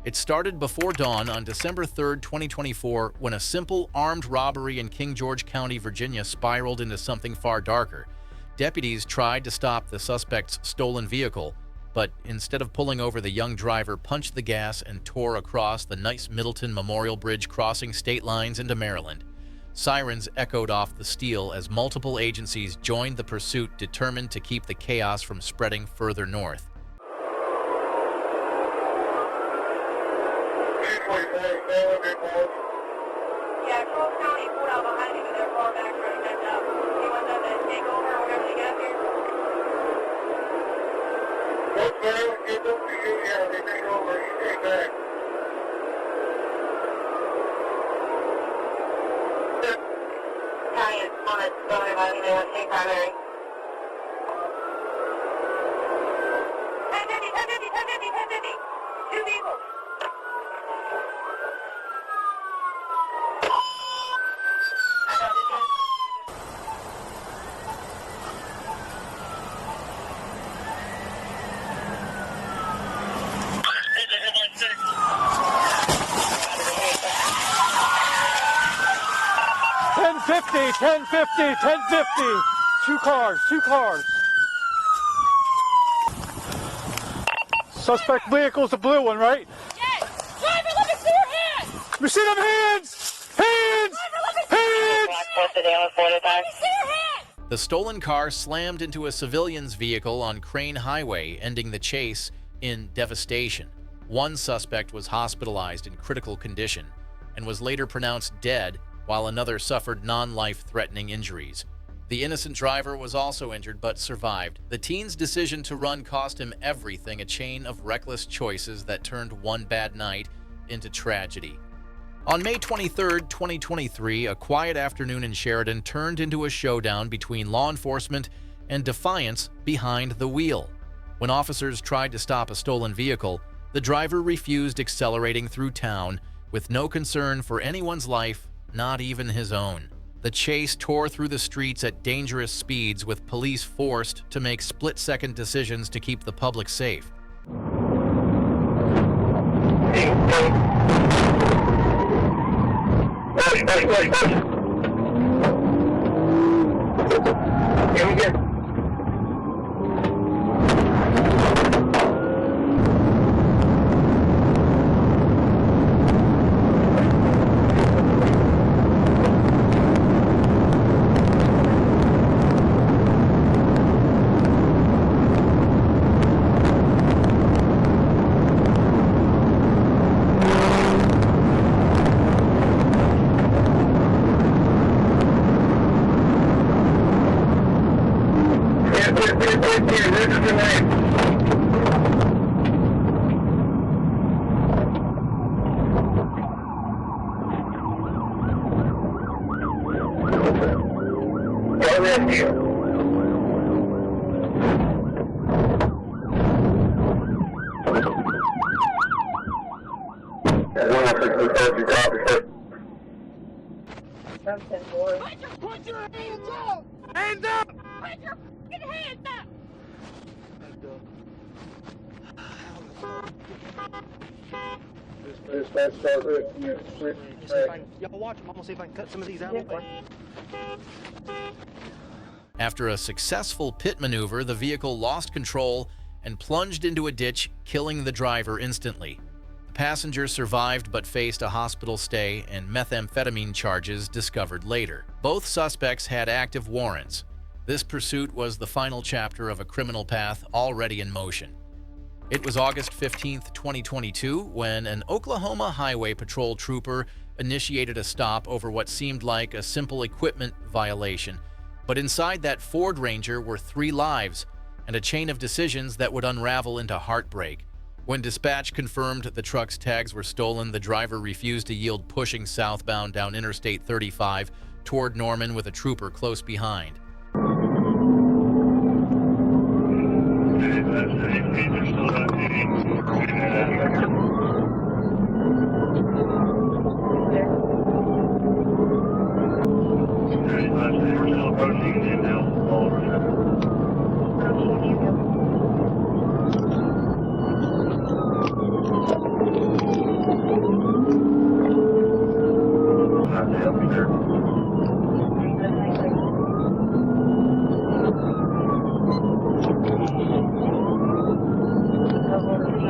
It started before dawn on December 3, 2024, when a simple armed robbery in King George County, Virginia spiraled into something far darker. Deputies tried to stop the suspect's stolen vehicle, but instead of pulling over, the young driver punched the gas and tore across the nice Middleton Memorial Bridge, crossing state lines into Maryland. Sirens echoed off the steel as multiple agencies joined the pursuit, determined to keep the chaos from spreading further north. Yeah, Charles County pulled out behind me with their car back road and he wants them to take over whenever they get here. What's there? Get them to you. Yeah, they take over. You take back. County is on it. Go ahead, buddy. They want to take primary. 1050, 1050, 1050, 1050. Two vehicles. Ten fifty. Two cars. Suspect vehicle's the blue one, right? Yes! Driver, let me see your hands! Let me see them hands! Hands! Hands! Let me see your hands! The stolen car slammed into a civilian's vehicle on Crane Highway, ending the chase in devastation. One suspect was hospitalized in critical condition and was later pronounced dead, while another suffered non-life-threatening injuries. The innocent driver was also injured but survived. The teen's decision to run cost him everything, a chain of reckless choices that turned one bad night into tragedy. On May 23, 2023, a quiet afternoon in Sheridan turned into a showdown between law enforcement and defiance behind the wheel. When officers tried to stop a stolen vehicle, the driver refused, accelerating through town with no concern for anyone's life, not even his own. The chase tore through the streets at dangerous speeds, with police forced to make split-second decisions to keep the public safe. Put your hands up! Hands up! Put your fucking hands up! Y'all watch them. I'm gonna see if I can cut some of these out. After a successful pit maneuver, the vehicle lost control and plunged into a ditch, killing the driver instantly. The passenger survived but faced a hospital stay and methamphetamine charges discovered later. Both suspects had active warrants. This pursuit was the final chapter of a criminal path already in motion. It was August 15, 2022, when an Oklahoma Highway Patrol trooper initiated a stop over what seemed like a simple equipment violation. But inside that Ford Ranger were 3 lives and a chain of decisions that would unravel into heartbreak. When dispatch confirmed the truck's tags were stolen, the driver refused to yield, pushing southbound down Interstate 35 toward Norman with a trooper close behind.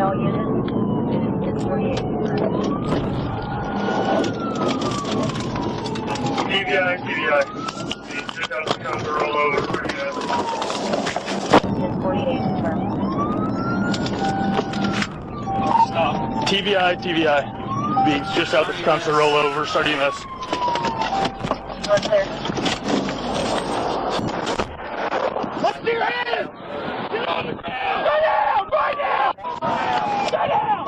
all units. 1048. TVI. Just out the counter roll over. 1048, confirmed. Stop. TVI. Beats just out the counter roll over, starting us. We're clear. What's your hands? Get on the ground! Get down! Right now! Get down!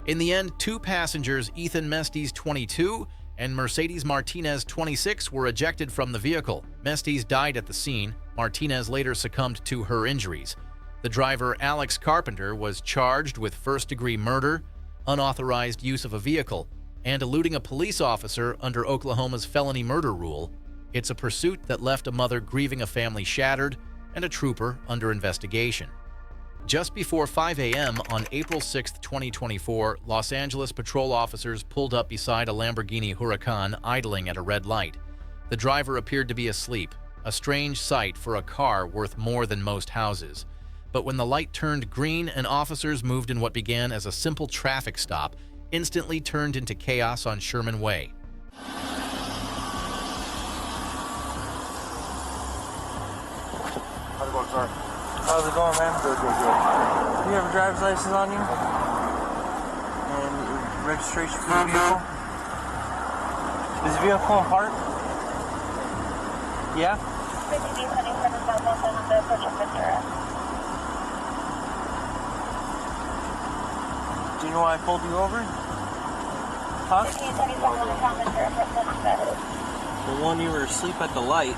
In the end, 2 passengers, Ethan Mestes, 22, and Mercedes Martinez, 26, were ejected from the vehicle. Mestes died at the scene. Martinez later succumbed to her injuries. The driver, Alex Carpenter, was charged with first-degree murder, unauthorized use of a vehicle, and eluding a police officer under Oklahoma's felony murder rule. It's a pursuit that left a mother grieving a family shattered and a trooper under investigation. Just before 5 a.m. on April 6, 2024, Los Angeles patrol officers pulled up beside a Lamborghini Huracan idling at a red light. The driver appeared to be asleep, a strange sight for a car worth more than most houses. But when the light turned green and officers moved in what began as a simple traffic stop, instantly turned into chaos on Sherman Way. How's it going, sir? How's it going, man? Good. Do you have a driver's license on you? And registration for the vehicle? Is the vehicle in park? Yeah? Do you know why I pulled you over? Huh? Well, when you were asleep at the light,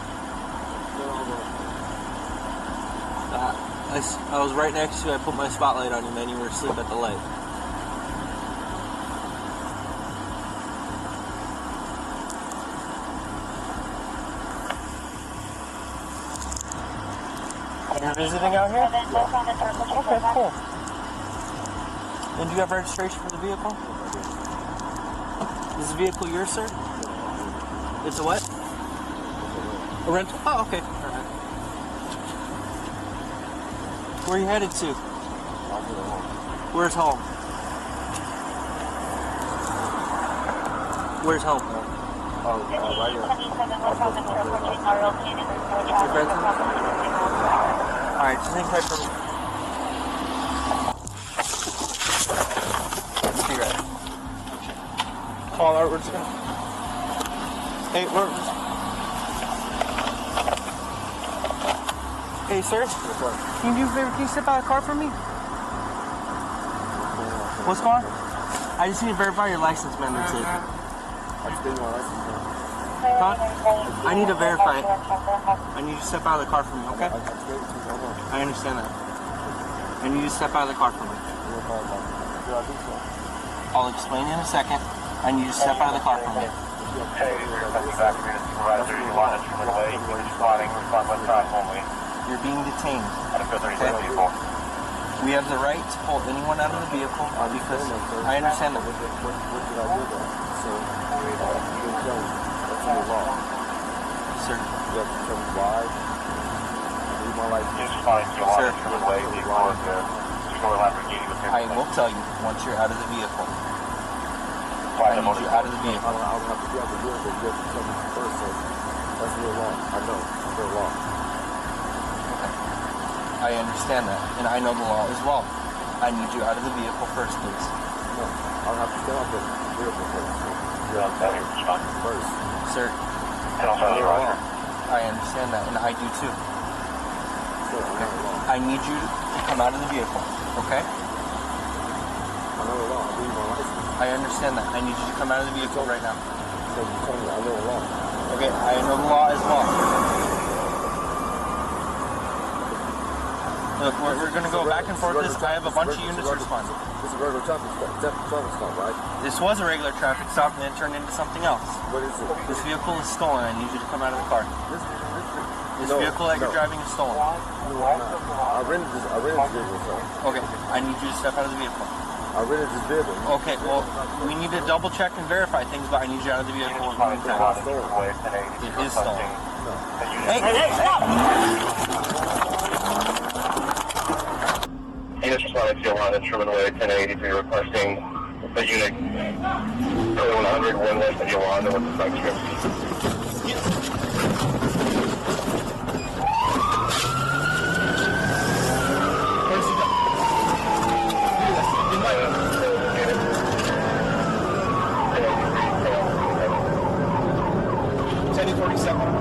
I was right next to you. I put my spotlight on you, man. You were asleep at the light. You're visiting out here? Okay, cool. And do you have registration for the vehicle? Is the vehicle yours, sir? It's a what? A rental? Oh, okay. Alright. Where are you headed to? Where's home? Where's home? Right here. Alright, just hang tight for me. Be right. Call out, we're just gonna... Hey, Hey, sir? Can you do a favor? Can you step out of the car for me? What's going on? I just need to verify your license, man. That's it. Huh? I need to verify it. I need you to step out of the car for me, okay? I understand that. I need you to step out of the car for me. I'll explain in a second. I need you to step out of the car for me. You're being detained. Okay? We have the right to pull anyone out of the vehicle because I understand that. Sir. I will tell you once you're out of the vehicle. I need you out of the vehicle. That's real long. I know. It's real long. Okay. I understand that, and I know the law as well. I need you out of the vehicle first, please. No, I'll have to stay off the vehicle first. First. Sir, I understand that, and I do too. Okay. I need you to come out of the vehicle, okay? I know the law. I believe my license. I understand that. I need you to come out of the vehicle right now. So you tell me I know the law. Okay, I know the law as well. Look, we're going to go back and forth. I have a bunch of units responding. This is a regular traffic stop, right? This was a regular traffic stop and then turned into something else. What is it? This vehicle is stolen. I need you to come out of the car. This vehicle that you're driving is stolen. No, I'm not. I rented this vehicle, sir. Okay, I need you to step out of the vehicle. I rented this vehicle. Okay, well, we need to double check and verify things, but I need you out of the vehicle. It is stolen. Hey! responding to Yolanda, Truman Way, 1083, requesting the unit 100, 1 west of Yolanda with the flight script.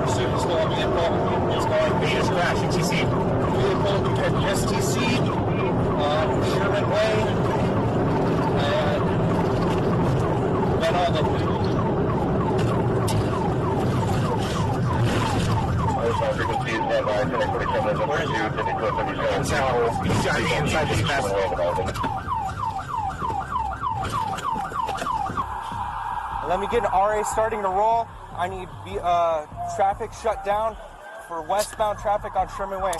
Pursuit is still on vehicle. It's going vanish crash, ETC. Vehicle compared to STC on Sherman Way. And then all the frequencies that by 1047 is over to 52 inside this pass. Let me get an RA starting to roll. I need traffic shut down for westbound traffic on Sherman Way.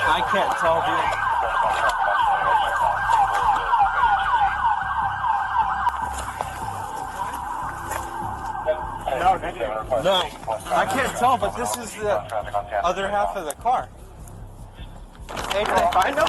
I can't tell, dude. No, I can't tell, but this is the other half of the car. Hey, can I find them?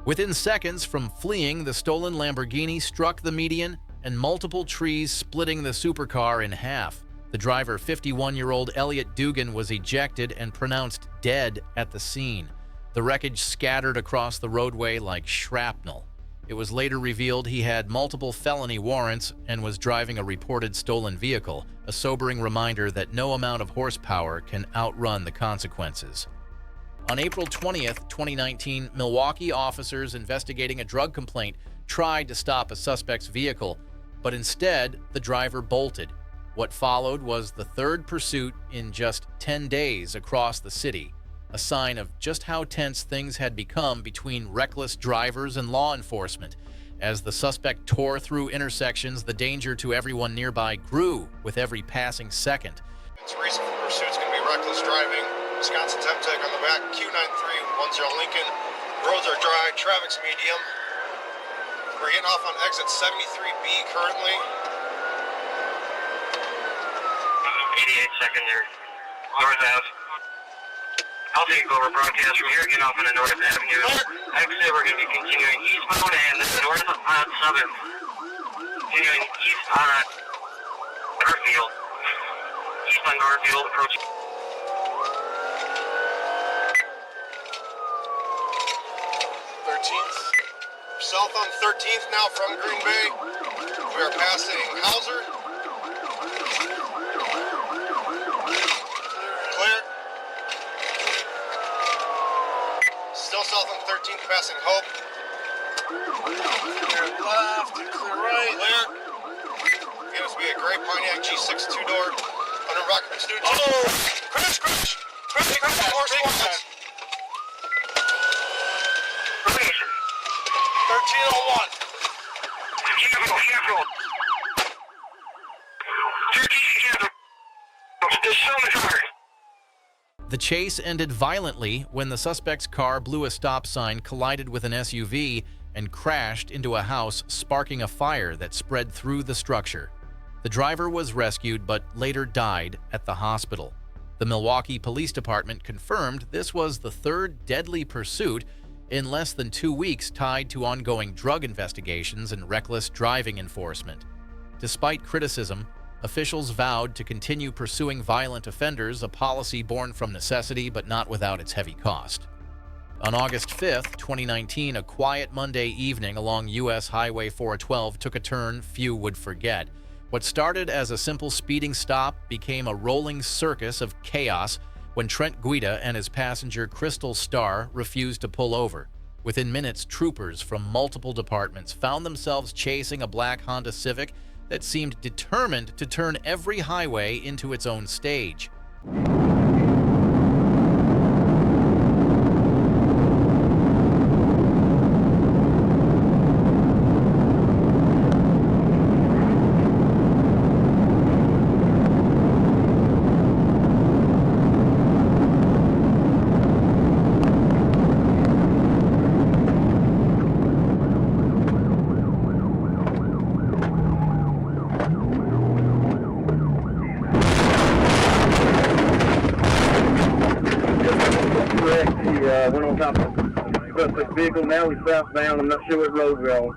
Within seconds from fleeing, the stolen Lamborghini struck the median and multiple trees, splitting the supercar in half. The driver, 51-year-old Elliot Dugan, was ejected and pronounced dead at the scene. The wreckage scattered across the roadway like shrapnel. It was later revealed he had multiple felony warrants and was driving a reported stolen vehicle, a sobering reminder that no amount of horsepower can outrun the consequences. On April 20th, 2019, Milwaukee officers investigating a drug complaint tried to stop a suspect's vehicle, but instead, the driver bolted. What followed was the third pursuit in just 10 days across the city, a sign of just how tense things had become between reckless drivers and law enforcement. As the suspect tore through intersections, the danger to everyone nearby grew with every passing second. Its reason for pursuit is going to be reckless driving. Wisconsin temp tech on the back, Q9310 Lincoln. Roads are dry, traffic's medium. We're getting off on exit 73B currently. 88 secondary. North Ave. I'll take over broadcast from here, get off on the North Avenue. Exit, we're going to be continuing eastbound and north on 7th. Continuing east on Garfield. East on Garfield, approaching. 13th. South on 13th now from Green Bay. We are passing Hauser. Clear. Still south on 13th, passing Hope. Clear left, clear right. Clear. Again, it's be a gray Pontiac G6 two-door under Rockman Studio. Oh! Crash! Crash! Horse lines. 1301. Careful. The chase ended violently when the suspect's car blew a stop sign, collided with an SUV, and crashed into a house, sparking a fire that spread through the structure. The driver was rescued but later died at the hospital. The Milwaukee Police Department confirmed this was the third deadly pursuit in less than 2 weeks, tied to ongoing drug investigations and reckless driving enforcement. Despite criticism, officials vowed to continue pursuing violent offenders, a policy born from necessity but not without its heavy cost. On August 5th, 2019, a quiet Monday evening along U.S. Highway 412 took a turn few would forget. What started as a simple speeding stop became a rolling circus of chaos when Trent Guida and his passenger Crystal Starr refused to pull over. Within minutes, troopers from multiple departments found themselves chasing a black Honda Civic that seemed determined to turn every highway into its own stage. went on top of the suspect vehicle. Now he's southbound. I'm not sure what road we're on.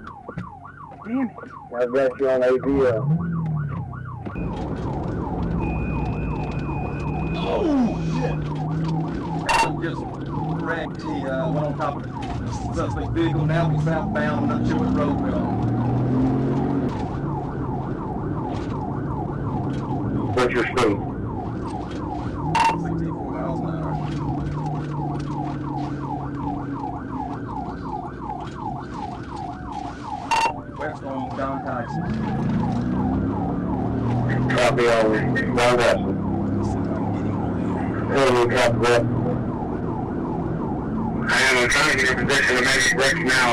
I've got you on AVL. Oh, shit. Just wrecked. He went on top of the suspect vehicle. Now he's southbound. I'm not sure what road we're on. What's your speed? 64 miles an hour. West on John Tyson. Copy all. One vessel. Copy that. I'm trying to get in position to make it work now.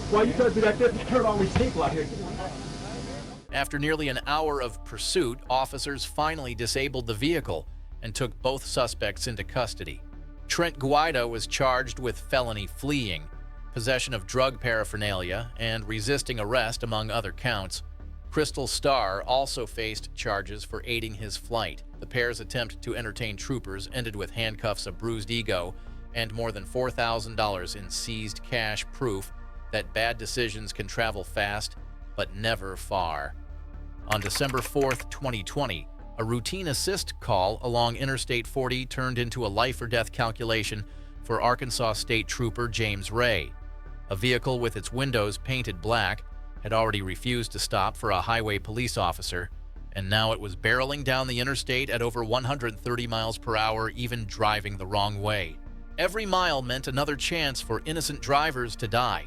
Why you trying to do that? Turn on these people out here. After nearly an hour of pursuit, officers finally disabled the vehicle and took both suspects into custody. Trent Guida was charged with felony fleeing, possession of drug paraphernalia, and resisting arrest, among other counts. Crystal Starr also faced charges for aiding his flight. The pair's attempt to entertain troopers ended with handcuffs, a bruised ego, and more than $4,000 in seized cash, proof that bad decisions can travel fast, but never far. On December 4th, 2020, a routine assist call along Interstate 40 turned into a life-or-death calculation for Arkansas State Trooper James Ray. A vehicle with its windows painted black had already refused to stop for a highway police officer, and now it was barreling down the interstate at over 130 miles per hour, even driving the wrong way. Every mile meant another chance for innocent drivers to die.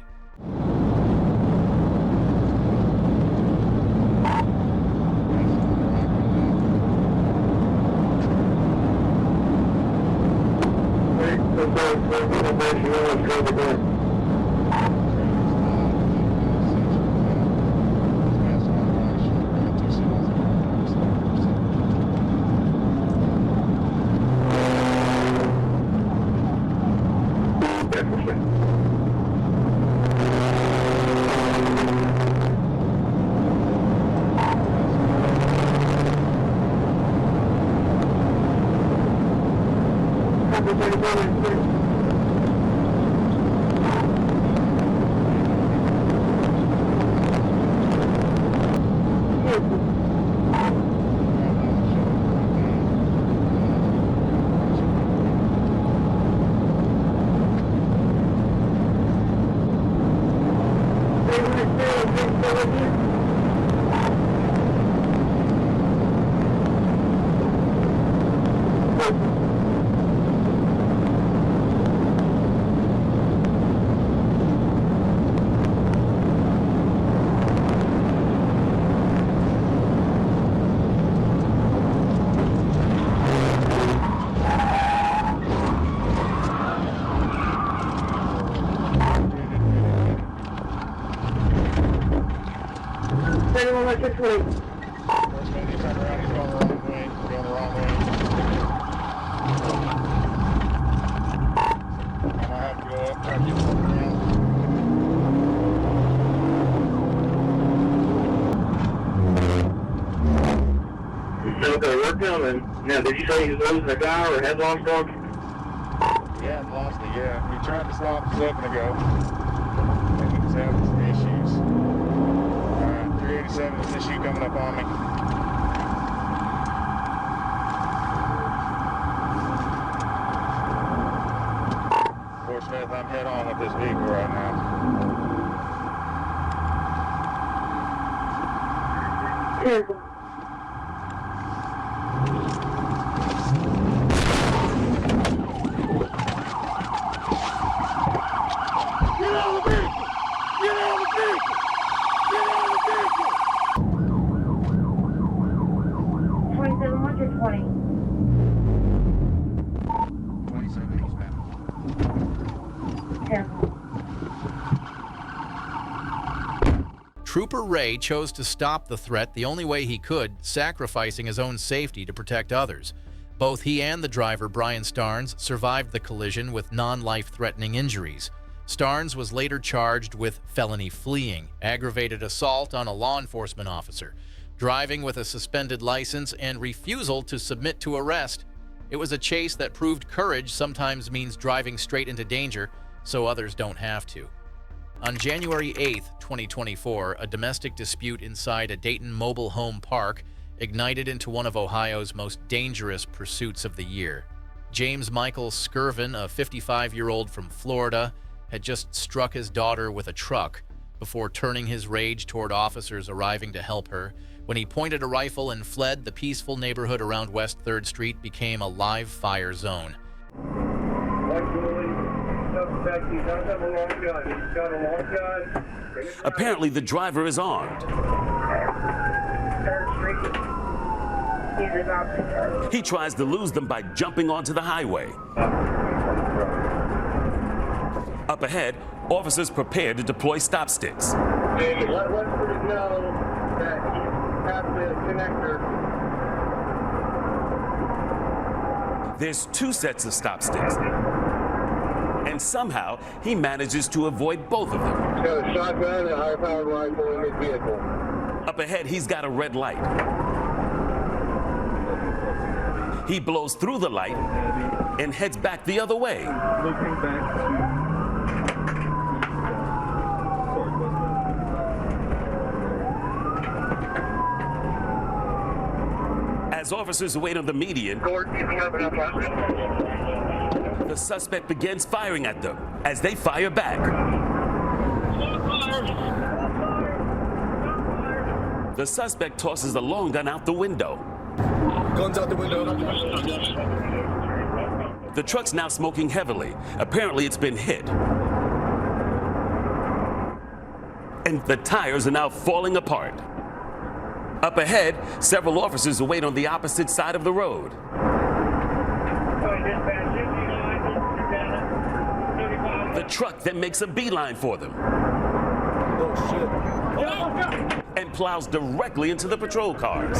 Okay, we're coming. Now, did you say he was losing a guy or had lost him? Yeah, lost it, yeah. We tried to stop a second ago. And he was having some issues. 386 27 is this you coming up on me. Fort Smith, I'm head on with this vehicle right now. Get out of the vehicle! Get out of the vehicle! Get out of the vehicle! 2700, 20. 27 eastbound. Careful. Trooper Ray chose to stop the threat the only way he could, sacrificing his own safety to protect others. Both he and the driver, Brian Starnes, survived the collision with non-life-threatening injuries. Starnes was later charged with felony fleeing, aggravated assault on a law enforcement officer, driving with a suspended license, and refusal to submit to arrest. It was a chase that proved courage sometimes means driving straight into danger so others don't have to. On January 8, 2024, a domestic dispute inside a Dayton mobile home park ignited into one of Ohio's most dangerous pursuits of the year. James Michael Skirvin, a 55-year-old from Florida, had just struck his daughter with a truck before turning his rage toward officers arriving to help her. When he pointed a rifle and fled, the peaceful neighborhood around West 3rd Street became a live fire zone. Apparently, the driver is armed. He tries to lose them by jumping onto the highway. Up ahead, officers prepare to deploy stop sticks. Let Westford know that you have the connector. There's 2 sets of stop sticks. And somehow, he manages to avoid both of them. He's got a shotgun and a high-powered rifle in his vehicle. Up ahead, he's got a red light. He blows through the light and heads back the other way. Looking back to... As officers wait on the median, the suspect begins firing at them. As they fire back, the suspect tosses the long gun out the window. Guns out the window. The truck's now smoking heavily. Apparently, it's been hit. And the tires are now falling apart. Up ahead, several officers wait on the opposite side of the road. The truck then makes a beeline for them. Oh, shit. And plows directly into the patrol cars.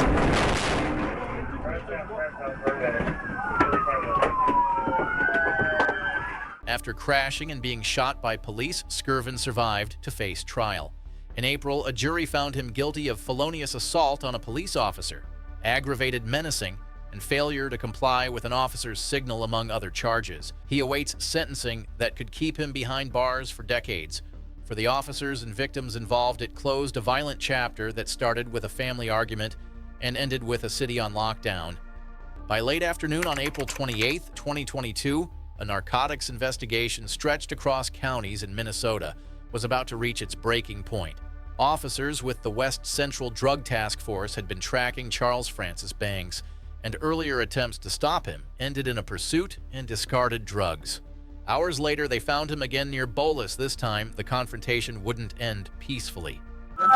After crashing and being shot by police, Skirvin survived to face trial. In April, a jury found him guilty of felonious assault on a police officer, aggravated menacing, and failure to comply with an officer's signal, among other charges. He awaits sentencing that could keep him behind bars for decades. For the officers and victims involved, it closed a violent chapter that started with a family argument and ended with a city on lockdown. By late afternoon on April 28, 2022, a narcotics investigation stretched across counties in Minnesota was about to reach its breaking point. Officers with the West Central Drug Task Force had been tracking Charles Francis Bangs, and earlier attempts to stop him ended in a pursuit and discarded drugs. Hours later, they found him again near Bolus. This time, the confrontation wouldn't end peacefully. Give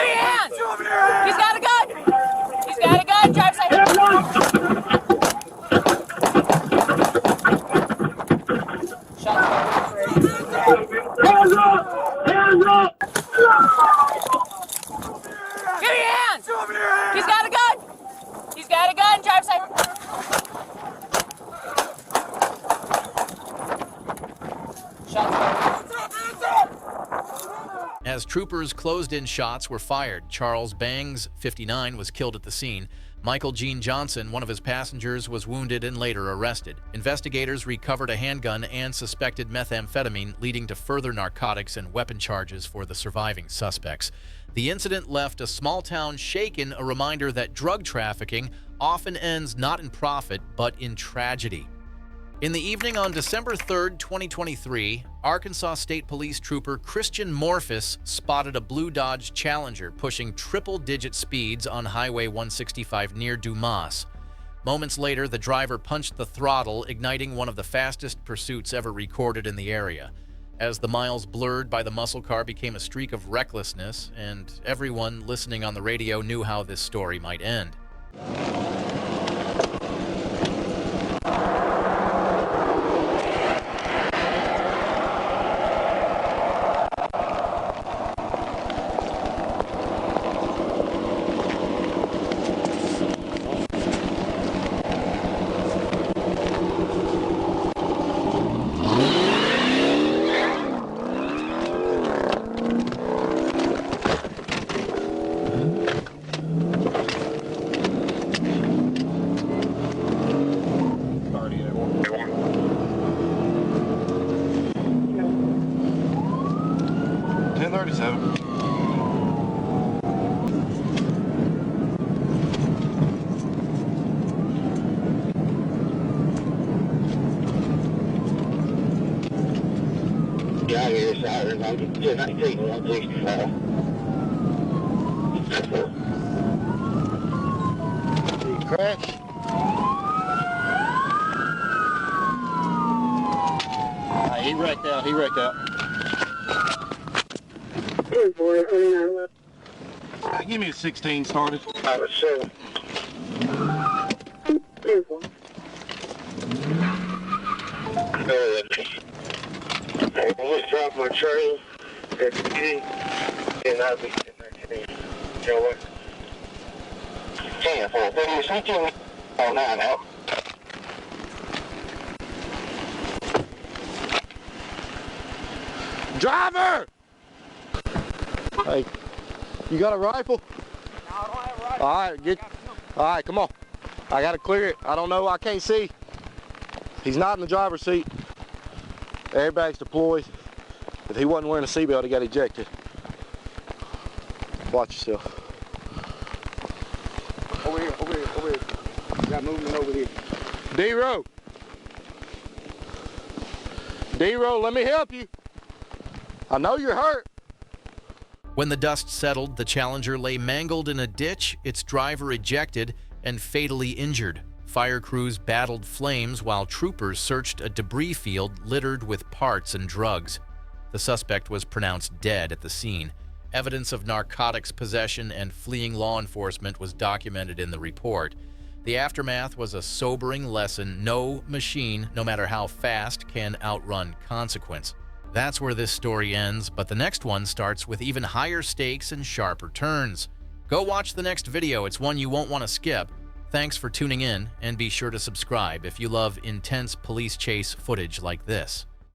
me your hands! He's got a gun! He's got a gun! Drive side! Hands up! Hands up! Give me your hands! He's got a gun! He's got a gun! Drive side! As troopers closed in, shots were fired. Charles Bangs, 59, was killed at the scene. Michael Gene Johnson, one of his passengers, was wounded and later arrested. Investigators recovered a handgun and suspected methamphetamine, leading to further narcotics and weapon charges for the surviving suspects. The incident left a small town shaken, a reminder that drug trafficking often ends not in profit, but in tragedy. In the evening on December 3, 2023, Arkansas State Police Trooper Christian Morphus spotted a blue Dodge Challenger pushing triple-digit speeds on Highway 165 near Dumas. Moments later, the driver punched the throttle, igniting one of the fastest pursuits ever recorded in the area. As the miles blurred by the muscle car became a streak of recklessness, and everyone listening on the radio knew how this story might end. Yeah, I hear sirens. I'm just 1019, 165. Did he crash? He wrecked out. He wrecked out. Give me a 16 started. I was 7. I just dropped my train at the beginning, and I'll be sitting there today. You know what? 10, 4, 30, 16, 9 out. Driver! Hey, you got a rifle? No, I don't have a rifle. All right, come on. I gotta clear it. I don't know, I can't see. He's not in the driver's seat. Airbags deployed. If he wasn't wearing a seatbelt, he got ejected. Watch yourself. Over here, over here, over here. You got movement over here. D-Row. D-Row, let me help you. I know you're hurt. When the dust settled, the Challenger lay mangled in a ditch, its driver ejected and fatally injured. Fire crews battled flames while troopers searched a debris field littered with parts and drugs. The suspect was pronounced dead at the scene. Evidence of narcotics possession and fleeing law enforcement was documented in the report. The aftermath was a sobering lesson: no machine, no matter how fast, can outrun consequence. That's where this story ends, but the next one starts with even higher stakes and sharper turns. Go watch the next video, it's one you won't want to skip. Thanks for tuning in, and be sure to subscribe if you love intense police chase footage like this.